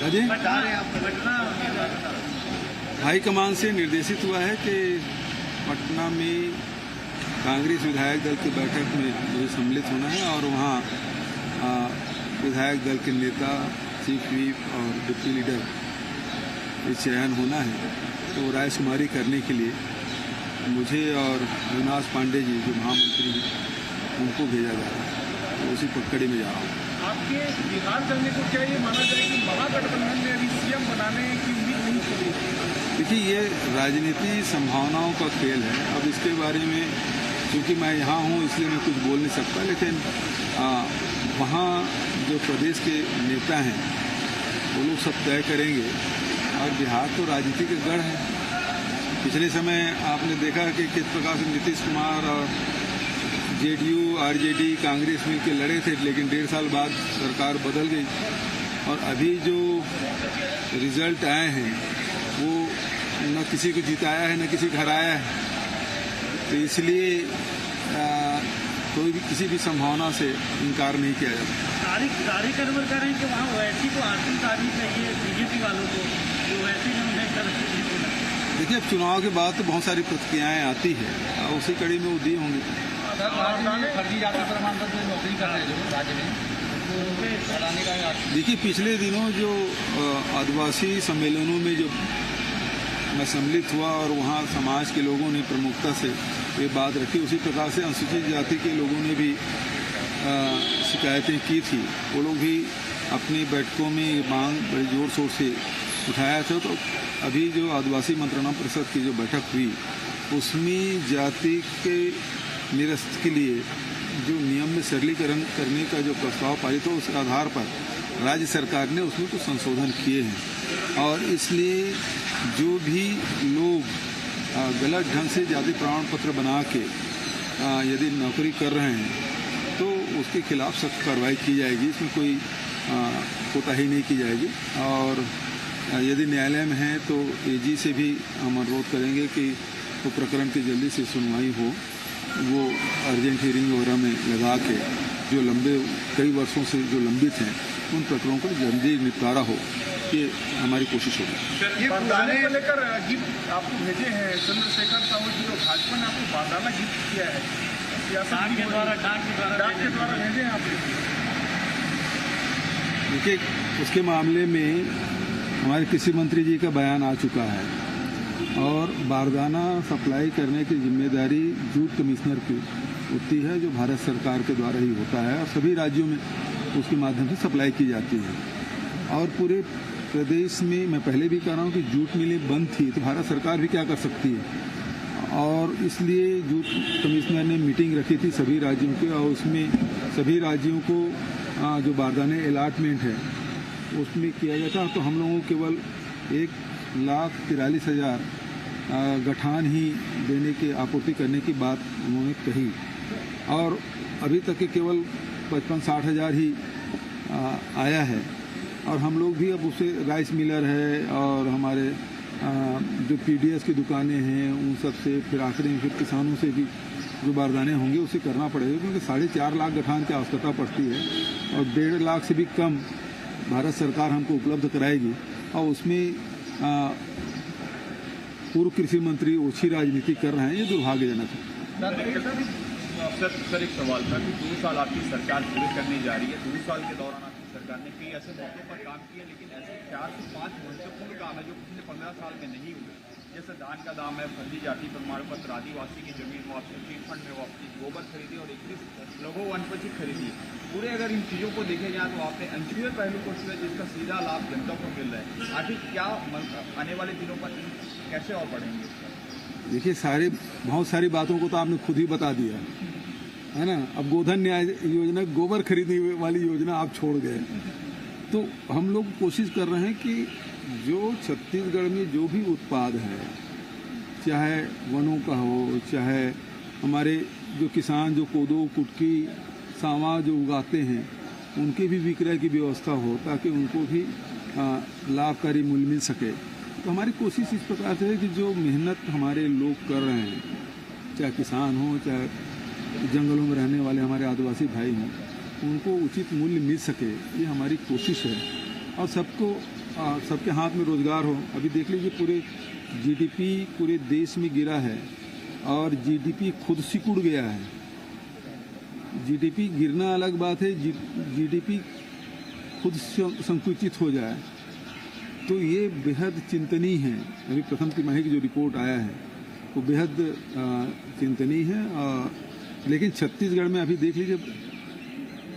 Ajay high command से निर्देशित हुआ है कि पटना में कांग्रेस विधायक दल की बैठक में मुझे सम्मिलित होना है और वहाँ विधायक दल के नेता, चीफ व्हिप और डिप्टी लीडर ये चयन होना है। तो रायशुमारी करने के लिए मुझे और अविनाश पांडे जी जो महामंत्री हैं उनको भेजा जा रहा है। तो उसी पकड़ी में जा रहा हूँ। आपके बिहार चलने को क्या ये माना जाए कि महागठबंधन में अभी सीएम बनाने की उम्मीद नहीं करी? देखिए, ये राजनीति संभावनाओं का खेल है। अब इसके बारे में क्योंकि मैं यहाँ हूँ इसलिए मैं कुछ बोल नहीं सकता, लेकिन वहाँ जो प्रदेश के नेता हैं वो लोग सब तय करेंगे। और बिहार तो राजनीति का गढ़ है। पिछले समय आपने देखा कि किस प्रकार से नीतीश कुमार और जेडीयू, आरजेडी, कांग्रेस मिल के लड़े थे, लेकिन 1.5 साल बाद सरकार बदल गई और अभी जो रिजल्ट आए हैं वो न किसी को जिताया है न किसी को हराया है। तो इसलिए कोई भी किसी भी संभावना से इनकार नहीं किया जाता। तारीख अनवर कह रहे हैं कि वहाँ वैसी को आखिरी तारीख चाहिए बीजेपी वालों को, जो वैसी नहीं कर सकती। देखिए, अब चुनाव के बाद तो बहुत सारी प्रतिक्रियाएँ आती है और उसी कड़ी में वो दिए होंगे। फर्जी जाति प्रमाण पत्र नौकरी कर रहे हैं जो राज्य में, देखिए, पिछले दिनों जो आदिवासी सम्मेलनों में जो मैं सम्मिलित हुआ और वहाँ समाज के लोगों ने प्रमुखता से ये बात रखी, उसी प्रकार से अनुसूचित जाति के लोगों ने भी शिकायतें की थी। वो लोग भी अपनी बैठकों में ये मांग बड़े ज़ोर शोर से उठाया था। तो अभी जो आदिवासी मंत्रणा परिषद की जो बैठक हुई उसमें जाति के निरस्त के लिए जो नियम में सरलीकरण करने का जो प्रस्ताव पारित हो, उस आधार पर राज्य सरकार ने उसमें कुछ संशोधन किए हैं। और इसलिए जो भी लोग गलत ढंग से जाति प्रमाण पत्र बना के यदि नौकरी कर रहे हैं तो उसके खिलाफ सख्त कार्रवाई की जाएगी। इसमें कोई कोताही नहीं की जाएगी। और यदि न्यायालय में है तो एजी से भी हम अनुरोध करेंगे कि वो प्रकरण की जल्दी से सुनवाई हो, वो अर्जेंट हियरिंग वगैरह में लगा के जो लंबे कई वर्षों से जो लंबित हैं उन प्रकरणों का जल्दी निपटारा हो, ये हमारी कोशिश होगी। ये बारदाने को लेकर गिफ्ट आपको भेजे हैं चंद्रशेखर साहू जी, जो भाजपा ने आपको बारदाना गिफ्ट किया है, डाक के द्वारा भेजे हैं आपको। देखिए, उसके मामले में हमारे कृषि मंत्री जी का बयान आ चुका है और बारदाना सप्लाई करने की जिम्मेदारी जूट कमिश्नर की होती है, जो भारत सरकार के द्वारा ही होता है और सभी राज्यों में उसके माध्यम से सप्लाई की जाती है। और पूरे प्रदेश में मैं पहले भी कह रहा हूँ कि जूट मिलें बंद थी तो भारत सरकार भी क्या कर सकती है। और इसलिए जूट कमिश्नर ने मीटिंग रखी थी सभी राज्यों की और उसमें सभी राज्यों को जो बारदाने अलॉटमेंट है उसमें किया गया था। तो हम लोगों को केवल 1,43,000 गठान ही देने की आपूर्ति करने की बात उन्होंने कही और अभी तक के केवल 55-60 हज़ार ही आया है। और हम लोग भी अब उसे राइस मिलर है और हमारे जो पीडीएस की दुकानें हैं उन सब से फिर आखिरी में फिर किसानों से भी जो बारदाने होंगे उसे करना पड़ेगा, क्योंकि 4.5 लाख गठान की आवश्यकता पड़ती है और 1.5 लाख से भी कम भारत सरकार हमको उपलब्ध कराएगी। और उसमें पूर्व कृषि मंत्री ओछी राजनीति कर रहे हैं, ये दुर्भाग्यजनक है। सर, एक सवाल था कि 2 साल आपकी सरकार पूरे करने जा रही है। 2 साल के दौरान आपकी सरकार ने कई ऐसे मुद्दों पर काम किया, लेकिन ऐसे 4 से 5 महत्वपूर्ण काम है जो पिछले 15 साल में नहीं हुए, जैसे धान का दाम है, फर्जी जाति प्रमाण पत्र, आदिवासी की जमीन वापसी, चिट फंड में वापसी, गोबर खरीदी और 21 लघु वनस्पति खरीदी। पूरे अगर इन चीज़ों को देखे जाए तो आपने अनछुए पहलू को छुआ जिसका सीधा लाभ जनता को मिल रहा है। आखिर क्या आने वाले दिनों पर कैसे और बढ़ेंगे? देखिए, बहुत सारी बातों को तो आपने खुद ही बता दिया है ना। अब गोधन न्याय योजना, गोबर खरीदने वाली योजना आप छोड़ गए। तो हम लोग कोशिश कर रहे हैं कि जो छत्तीसगढ़ में जो भी उत्पाद है, चाहे वनों का हो, चाहे हमारे जो किसान जो कोदो, कुटकी, सांवा जो उगाते हैं उनके भी विक्रय की व्यवस्था हो ताकि उनको भी लाभकारी मूल्य मिल सके। तो हमारी कोशिश इस प्रकार से है कि जो मेहनत हमारे लोग कर रहे हैं, चाहे किसान हो, चाहे जंगलों में रहने वाले हमारे आदिवासी भाई हों, उनको उचित मूल्य मिल सके, ये हमारी कोशिश है। और सबको सबके हाथ में रोजगार हो। अभी देख लीजिए पूरे जीडीपी पूरे देश में गिरा है और जीडीपी खुद सिकुड़ गया है। जीडीपी गिरना अलग बात है, जीडीपी खुद संकुचित हो जाए तो ये बेहद चिंतनीय है। अभी प्रथम तिमाही की जो रिपोर्ट आया है वो बेहद चिंतनीय है। लेकिन छत्तीसगढ़ में अभी देख लीजिए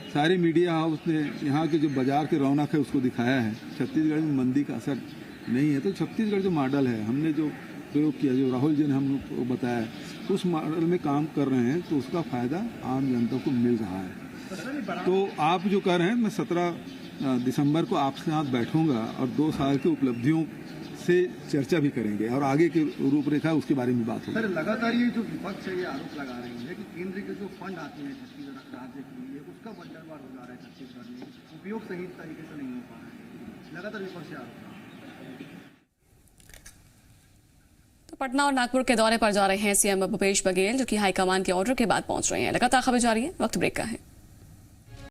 सारे मीडिया हाउस ने यहाँ के जो बाजार के रौनक है उसको दिखाया है। छत्तीसगढ़ में मंदी का असर नहीं है। तो छत्तीसगढ़ जो मॉडल है हमने जो प्रयोग किया, जो राहुल जी ने हमको बताया, उस मॉडल में काम कर रहे हैं तो उसका फायदा आम जनता को मिल रहा है। तो आप जो कर रहे हैं, मैं 17 दिसंबर को आपके साथ बैठूंगा और 2 साल की उपलब्धियों से चर्चा भी करेंगे और आगे की रूपरेखा उसके बारे में बात होगी। सर, लगातार ये जो विपक्ष है ये आरोप लगा रही है कि केंद्र के जो फंड आते हैं छत्तीसगढ़ राज्य के लिए उसका बंटवारा हो जा रहा है, छत्तीसगढ़ में उपयोग सही तरीके से नहीं हो पा रहा है। लगातार विपक्ष से आरोप। तो पटना और नागपुर के दौरे पर जा रहे हैं सीएम भूपेश बघेल, जो कि हाईकमान के ऑर्डर के बाद पहुंच रहे हैं। लगातार खबर जारी है, वक्त ब्रेक का है।